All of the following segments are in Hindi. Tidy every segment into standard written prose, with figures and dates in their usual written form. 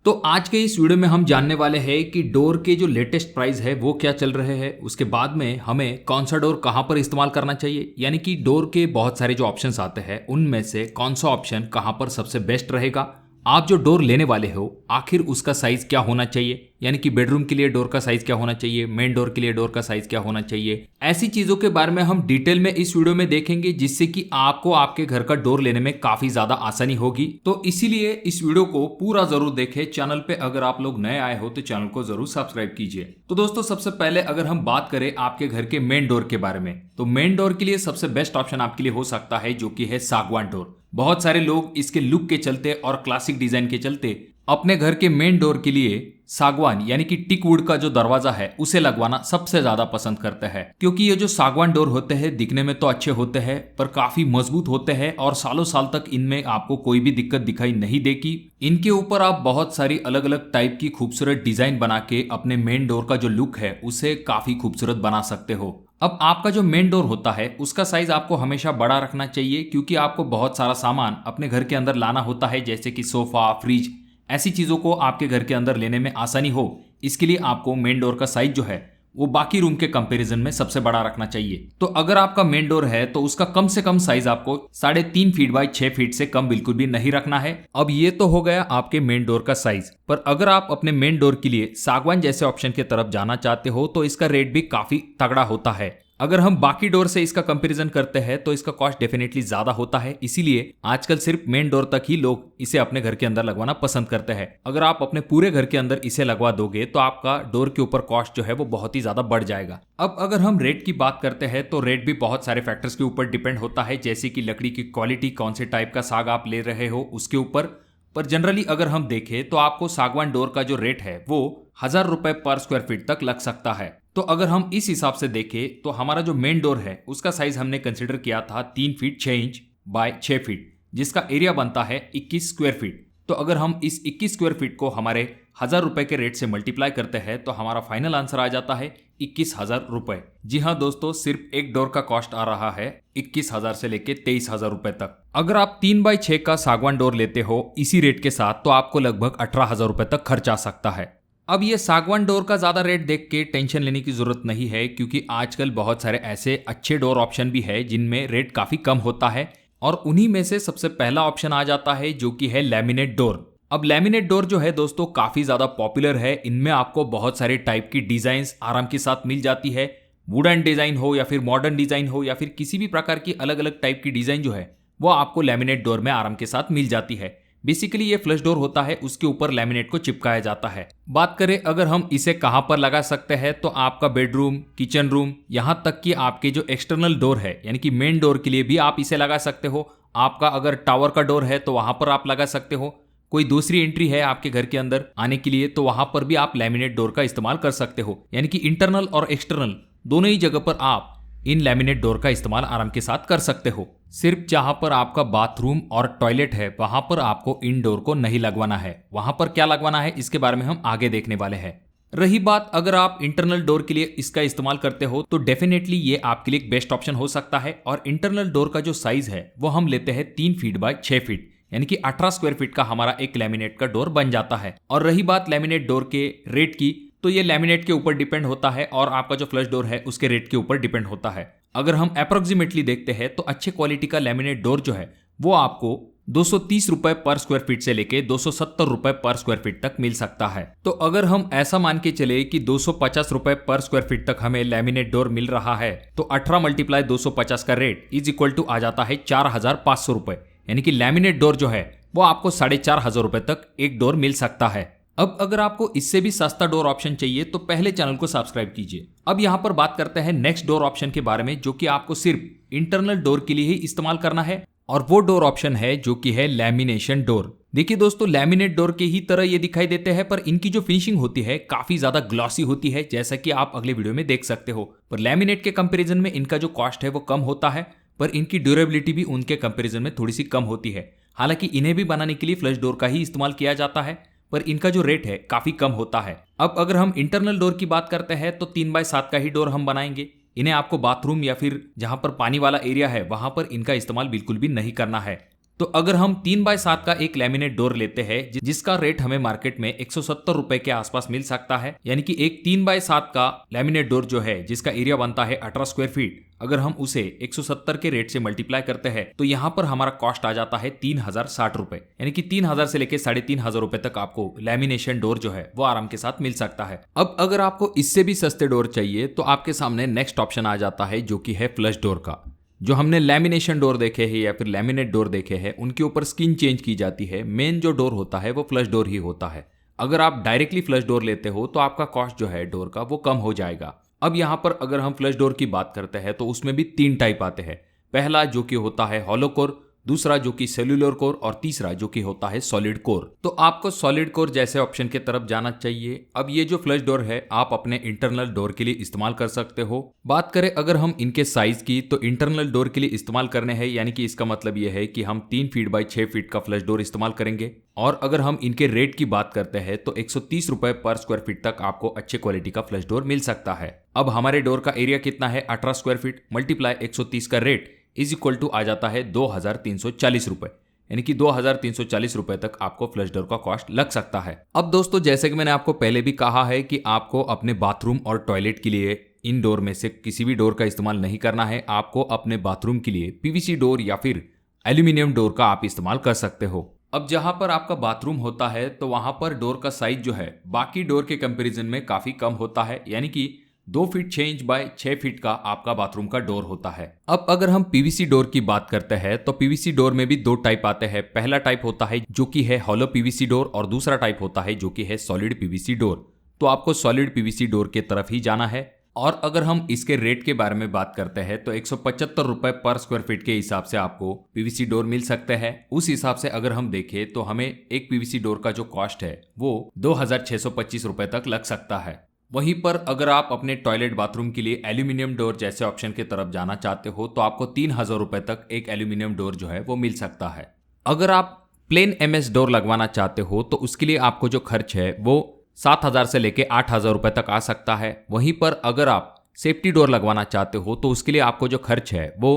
तो आज के इस वीडियो में हम जानने वाले हैं कि डोर के जो लेटेस्ट प्राइस है वो क्या चल रहे हैं, उसके बाद में हमें कौन सा डोर कहां पर इस्तेमाल करना चाहिए, यानी कि डोर के बहुत सारे जो ऑप्शंस आते हैं उनमें से कौन सा ऑप्शन कहां पर सबसे बेस्ट रहेगा। आप जो डोर लेने वाले हो आखिर उसका साइज क्या होना चाहिए, यानी कि बेडरूम के लिए डोर का साइज क्या होना चाहिए, मेन डोर के लिए डोर का साइज क्या होना चाहिए, ऐसी चीजों के बारे में हम डिटेल में इस वीडियो में देखेंगे, जिससे कि आपको आपके घर का डोर लेने में काफी ज्यादा आसानी होगी। तो इसीलिए इस वीडियो को पूरा जरूर देखें। चैनल पे अगर आप लोग नए आए हो तो चैनल को जरूर सब्सक्राइब कीजिए। तो दोस्तों, सबसे पहले अगर हम बात करें आपके घर के मेन डोर के बारे में, तो मेन डोर के लिए सबसे बेस्ट ऑप्शन आपके लिए हो सकता है जो कि है सागवान डोर। बहुत सारे लोग इसके लुक के चलते और क्लासिक डिजाइन के चलते अपने घर के मेन डोर के लिए सागवान यानी कि टिक वुड का जो दरवाजा है उसे लगवाना सबसे ज्यादा पसंद करते हैं, क्योंकि ये जो सागवान डोर होते हैं दिखने में तो अच्छे होते हैं पर काफी मजबूत होते हैं और सालों साल तक इनमें आपको कोई भी दिक्कत दिखाई नहीं देगी। इनके ऊपर आप बहुत सारी अलग अलग टाइप की खूबसूरत डिजाइन बना के अपने मेन डोर का जो लुक है उसे काफी खूबसूरत बना सकते हो। अब आपका जो मेन डोर होता है उसका साइज आपको हमेशा बड़ा रखना चाहिए, क्योंकि आपको बहुत सारा सामान अपने घर के अंदर लाना होता है, जैसे कि सोफा, फ्रिज, ऐसी चीजों को आपके घर के अंदर लेने में आसानी हो। इसके लिए आपको मेन डोर का साइज जो है वो बाकी रूम के कंपैरिजन में सबसे बड़ा रखना चाहिए। तो अगर आपका मेन डोर है तो उसका कम से कम साइज आपको 3.5 फीट बाय 6 फीट से कम बिल्कुल भी नहीं रखना है। अब ये तो हो गया आपके मेन डोर का साइज, पर अगर आप अपने मेन डोर के लिए सागवान जैसे ऑप्शन की तरफ जाना चाहते हो तो इसका रेट भी काफी तगड़ा होता है। अगर हम बाकी डोर से इसका कंपैरिजन करते हैं तो इसका कॉस्ट डेफिनेटली ज्यादा होता है, इसीलिए आजकल सिर्फ मेन डोर तक ही लोग इसे अपने घर के अंदर लगवाना पसंद करते हैं। अगर आप अपने पूरे घर के अंदर इसे लगवा दोगे तो आपका डोर के ऊपर कॉस्ट जो है वो बहुत ही ज्यादा बढ़ जाएगा। अब अगर हम रेट की बात करते हैं तो रेट भी बहुत सारे फैक्टर्स के ऊपर डिपेंड होता है, जैसे कि लकड़ी की क्वालिटी, कौन से टाइप का साग आप ले रहे हो उसके ऊपर। पर जनरली अगर हम देखें तो आपको सागवान डोर का जो रेट है वो 1000 रुपए पर स्क्वायर फीट तक लग सकता है। तो अगर हम इस हिसाब से देखें तो हमारा जो मेन डोर है उसका साइज हमने कंसिडर किया था 3 फीट 6 इंच बाय 6 फीट, जिसका एरिया बनता है 21 स्क्वायर फीट। तो अगर हम इस 21 स्क्वायर फीट को हमारे 1000 रुपए के रेट से मल्टीप्लाई करते हैं तो हमारा फाइनल आंसर आ जाता है 21,000 रुपए। जी हाँ दोस्तों, सिर्फ एक डोर का कॉस्ट आ रहा है 21,000 से लेके 23,000 रुपए तक। अगर आप 3 बाय 6 का सागवान डोर लेते हो इसी रेट के साथ तो आपको लगभग 18,000 रुपए तक खर्च आ सकता है। अब ये सागवान डोर का ज्यादा रेट देख के टेंशन लेने की जरूरत नहीं है, क्योंकि आजकल बहुत सारे ऐसे अच्छे डोर ऑप्शन भी है जिनमें रेट काफी कम होता है, और उन्हीं में से सबसे पहला ऑप्शन आ जाता है जो कि है लैमिनेट डोर। अब लैमिनेट डोर जो है दोस्तों काफी ज्यादा पॉपुलर है। इनमें आपको बहुत सारे टाइप की डिजाइन्स आराम के साथ मिल जाती है। वुडन डिजाइन हो या फिर मॉडर्न डिजाइन हो या फिर किसी भी प्रकार की अलग अलग टाइप की डिजाइन जो है वो आपको लैमिनेट डोर में आराम के साथ मिल जाती है। बेसिकली ये फ्लश डोर होता है, उसके ऊपर लैमिनेट को चिपकाया जाता है। बात करें अगर हम इसे कहां पर लगा सकते हैं तो आपका बेडरूम, किचन रूम, यहां तक कि आपके जो एक्सटर्नल डोर है यानी कि मेन डोर के लिए भी आप इसे लगा सकते हो। आपका अगर टावर का डोर है तो वहां पर आप लगा सकते हो। कोई दूसरी एंट्री है आपके घर के अंदर आने के लिए तो वहां पर भी आप लैमिनेट डोर का इस्तेमाल कर सकते हो, यानी कि इंटरनल और एक्सटर्नल दोनों ही जगह पर आप इन लैमिनेट डोर का इस्तेमाल आराम के साथ कर सकते हो। सिर्फ जहां पर आपका बाथरूम और टॉयलेट है वहां पर आपको इन डोर को नहीं लगवाना है। वहां पर क्या लगवाना है इसके बारे में हम आगे देखने वाले हैं। रही बात अगर आप इंटरनल डोर के लिए इसका इस्तेमाल करते हो तो डेफिनेटली ये आपके लिए एक बेस्ट ऑप्शन हो सकता है। और इंटरनल डोर का जो साइज है वो हम लेते हैं 3 फीट बाय 6 फीट, यानी कि 18 स्क्वायर फीट का हमारा एक लैमिनेट का डोर बन जाता है। और रही बात लैमिनेट डोर के रेट की, तो ये लैमिनेट के ऊपर डिपेंड होता है और आपका जो फ्लश डोर है उसके रेट के ऊपर डिपेंड होता है। अगर हम अप्रोक्सीमेटली देखते हैं तो अच्छे क्वालिटी का लैमिनेट डोर जो है वो आपको 230 रुपए पर स्क्वायर फीट से लेके 270 रुपए पर स्क्वायर फीट तक मिल सकता है। तो अगर हम ऐसा मान के चले कि 250 रुपए पर स्क्वायर फीट तक हमें लैमिनेट डोर मिल रहा है तो 18 मल्टीप्लाई 250 का रेट इज इक्वल टू आ जाता है 4,500 रुपए, यानी कि लैमिनेट डोर जो है वो आपको 4,500 रुपए तक एक डोर मिल सकता है। अब अगर आपको इससे भी सस्ता डोर ऑप्शन चाहिए तो पहले चैनल को सब्सक्राइब कीजिए। अब यहां पर बात करते हैं नेक्स्ट डोर ऑप्शन के बारे में, जो कि आपको सिर्फ इंटरनल डोर के लिए ही इस्तेमाल करना है, और वो डोर ऑप्शन है जो कि है लैमिनेशन डोर। देखिए दोस्तों, लैमिनेट डोर के ही तरह ये दिखाई देते हैं, पर इनकी जो फिनिशिंग होती है काफी ज्यादा ग्लॉसी होती है, जैसा कि आप अगले वीडियो में देख सकते हो। पर लैमिनेट के कंपैरिजन में इनका जो कॉस्ट है वो कम होता है, पर इनकी ड्यूरेबिलिटी भी उनके कंपैरिजन में थोड़ी सी कम होती है। हालांकि इन्हें भी बनाने के लिए फ्लश डोर का ही इस्तेमाल किया जाता है, पर इनका जो रेट है काफी कम होता है। अब अगर हम इंटरनल डोर की बात करते हैं तो 3 बाय 7 का ही डोर हम बनाएंगे। इन्हें आपको बाथरूम या फिर जहां पर पानी वाला एरिया है वहां पर इनका इस्तेमाल बिल्कुल भी नहीं करना है। तो अगर हम 3x7 का एक लैमिनेट डोर लेते हैं जिसका रेट हमें मार्केट में 170 रुपए के आसपास मिल सकता है, यानी कि एक 3x7 का लैमिनेट डोर जो है जिसका एरिया बनता है 18 स्क्वायर फीट, अगर हम उसे 170 के रेट से मल्टीप्लाई करते हैं तो यहाँ पर हमारा कॉस्ट आ जाता है 3060 रुपए, यानी कि 3000 से लेकर 3500 रुपए तक आपको लैमिनेशन डोर जो है वो आराम के साथ मिल सकता है। अब अगर आपको इससे भी सस्ते डोर चाहिए तो आपके सामने नेक्स्ट ऑप्शन आ जाता है जो कि है फ्लश डोर का। जो हमने लैमिनेशन डोर देखे हैं या फिर लैमिनेट डोर देखे हैं उनके ऊपर स्किन चेंज की जाती है, मेन जो डोर होता है वो फ्लश डोर ही होता है। अगर आप डायरेक्टली फ्लश डोर लेते हो तो आपका कॉस्ट जो है डोर का वो कम हो जाएगा। अब यहाँ पर अगर हम फ्लश डोर की बात करते हैं तो उसमें भी 3 टाइप आते हैं। पहला जो कि होता है हॉलो कोर, दूसरा जो कि सेल्यूलर कोर और तीसरा जो कि होता है सॉलिड कोर। तो आपको सॉलिड कोर जैसे ऑप्शन की तरफ जाना चाहिए। अब ये जो फ्लश डोर है आप अपने इंटरनल डोर के लिए इस्तेमाल कर सकते हो। बात करें अगर हम इनके साइज की तो इंटरनल डोर के लिए इस्तेमाल करने हैं, यानी कि इसका मतलब ये है कि हम 3 फीट बाई 6 फीट का फ्लश डोर इस्तेमाल करेंगे। और अगर हम इनके रेट की बात करते हैं तो 130 रुपए पर स्क्वायर फीट तक आपको अच्छे क्वालिटी का फ्लश डोर मिल सकता है। अब हमारे डोर का एरिया कितना है, 18 स्क्वायर फीट मल्टीप्लाई 130 का रेट इज इक्वल टू आ जाता है 2340 रुपए, यानी कि 2340 रुपए तक आपको फ्लश डोर का कॉस्ट लग सकता है। अब दोस्तों जैसे कि मैंने आपको पहले भी कहा है कि आपको अपने बाथरूम और टॉयलेट के लिए इन डोर में से किसी भी डोर का इस्तेमाल नहीं करना है। आपको अपने बाथरूम के लिए पीवीसी डोर या फिर एल्यूमिनियम डोर का आप इस्तेमाल कर सकते हो। अब जहां पर आपका बाथरूम होता है तो वहां पर डोर का साइज जो है बाकी डोर के कंपैरिजन में काफी कम होता है, यानी कि 2 फीट 6 इंच बाय 6 फीट का आपका बाथरूम का डोर होता है। अब अगर हम पीवीसी डोर की बात करते हैं तो पीवीसी डोर में भी 2 टाइप आते हैं। पहला टाइप होता है जो कि है हॉलो पीवीसी डोर और दूसरा टाइप होता है जो कि है सॉलिड पीवीसी डोर। तो आपको सॉलिड पीवीसी डोर के तरफ ही जाना है। और अगर हम इसके रेट के बारे में बात करते हैं तो 175 रुपए पर स्क्वायर फीट के हिसाब से आपको पीवीसी डोर मिल सकते हैं। उस हिसाब से अगर हम देखें तो हमें एक पीवीसी डोर का जो कॉस्ट है वो 2625 रुपए तक लग सकता है। वहीं पर अगर आप अपने टॉयलेट बाथरूम के लिए एल्यूमिनियम डोर जैसे ऑप्शन की तरफ जाना चाहते हो तो आपको 3000 रुपए तक एक एल्यूमिनियम डोर जो है वो मिल सकता है। अगर आप प्लेन एमएस डोर लगवाना चाहते हो तो उसके लिए आपको जो खर्च है वो 7000 से लेके 8000 रुपए तक आ सकता है। वहीं पर अगर आप सेफ्टी डोर लगवाना चाहते हो तो उसके लिए आपको जो खर्च है वो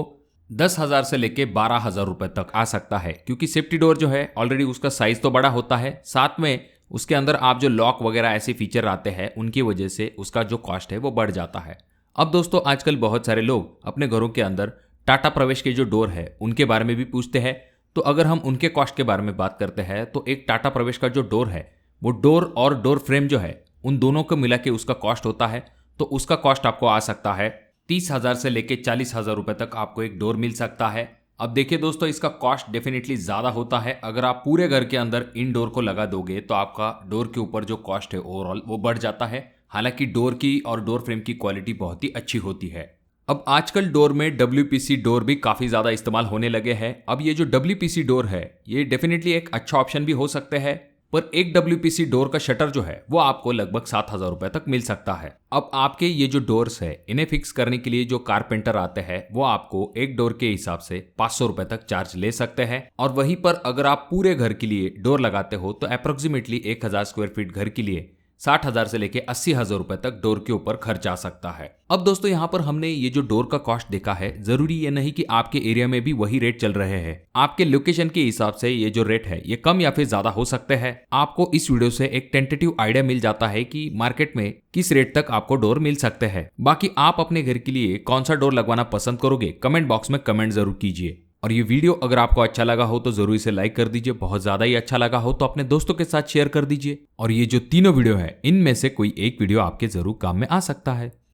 10,000 से लेके 12,000 रुपए तक आ सकता है, क्योंकि सेफ्टी डोर जो है ऑलरेडी उसका साइज तो बड़ा होता है, साथ में उसके अंदर आप जो लॉक वगैरह ऐसे फीचर आते हैं उनकी वजह से उसका जो कॉस्ट है वो बढ़ जाता है। अब दोस्तों आजकल बहुत सारे लोग अपने घरों के अंदर टाटा प्रवेश के जो डोर है उनके बारे में भी पूछते हैं। तो अगर हम उनके कॉस्ट के बारे में बात करते हैं तो एक टाटा प्रवेश का जो डोर है वो डोर और डोर फ्रेम जो है उन दोनों को मिला के उसका कॉस्ट होता है। तो उसका कॉस्ट आपको आ सकता है 30,000 से लेके 40,000 रुपए तक आपको एक डोर मिल सकता है। अब देखिए दोस्तों इसका कॉस्ट डेफिनेटली ज़्यादा होता है। अगर आप पूरे घर के अंदर इन डोर को लगा दोगे तो आपका डोर के ऊपर जो कॉस्ट है ओवरऑल वो बढ़ जाता है। हालांकि डोर की और डोर फ्रेम की क्वालिटी बहुत ही अच्छी होती है। अब आजकल डोर में WPC डोर भी काफ़ी ज़्यादा इस्तेमाल होने लगे हैं। अब ये जो WPC डोर है ये डेफिनेटली एक अच्छा ऑप्शन भी हो सकते हैं, पर एक WPC डोर का शटर जो है वो आपको लगभग 7,000 रुपए तक मिल सकता है। अब आपके ये जो डोर्स है इन्हें फिक्स करने के लिए जो कारपेंटर आते हैं वो आपको एक डोर के हिसाब से 500 रुपए तक चार्ज ले सकते हैं। और वहीं पर अगर आप पूरे घर के लिए डोर लगाते हो तो अप्रोक्सीमेटली 1000 स्क्वायर फीट घर के लिए 60,000 से लेके 80,000 रुपए तक डोर के ऊपर खर्च आ सकता है। अब दोस्तों यहाँ पर हमने ये जो डोर का कॉस्ट देखा है, जरूरी ये नहीं कि आपके एरिया में भी वही रेट चल रहे हैं। आपके लोकेशन के हिसाब से ये जो रेट है ये कम या फिर ज्यादा हो सकते हैं। आपको इस वीडियो से एक टेंटेटिव आइडिया मिल जाता है कि मार्केट में किस रेट तक आपको डोर मिल सकते हैं। बाकी आप अपने घर के लिए कौन सा डोर लगवाना पसंद करोगे कमेंट बॉक्स में कमेंट जरूर कीजिए। और ये वीडियो अगर आपको अच्छा लगा हो तो जरूर इसे लाइक कर दीजिए। बहुत ज्यादा ही अच्छा लगा हो तो अपने दोस्तों के साथ शेयर कर दीजिए। और ये जो तीनों वीडियो है इनमें से कोई एक वीडियो आपके जरूर काम में आ सकता है।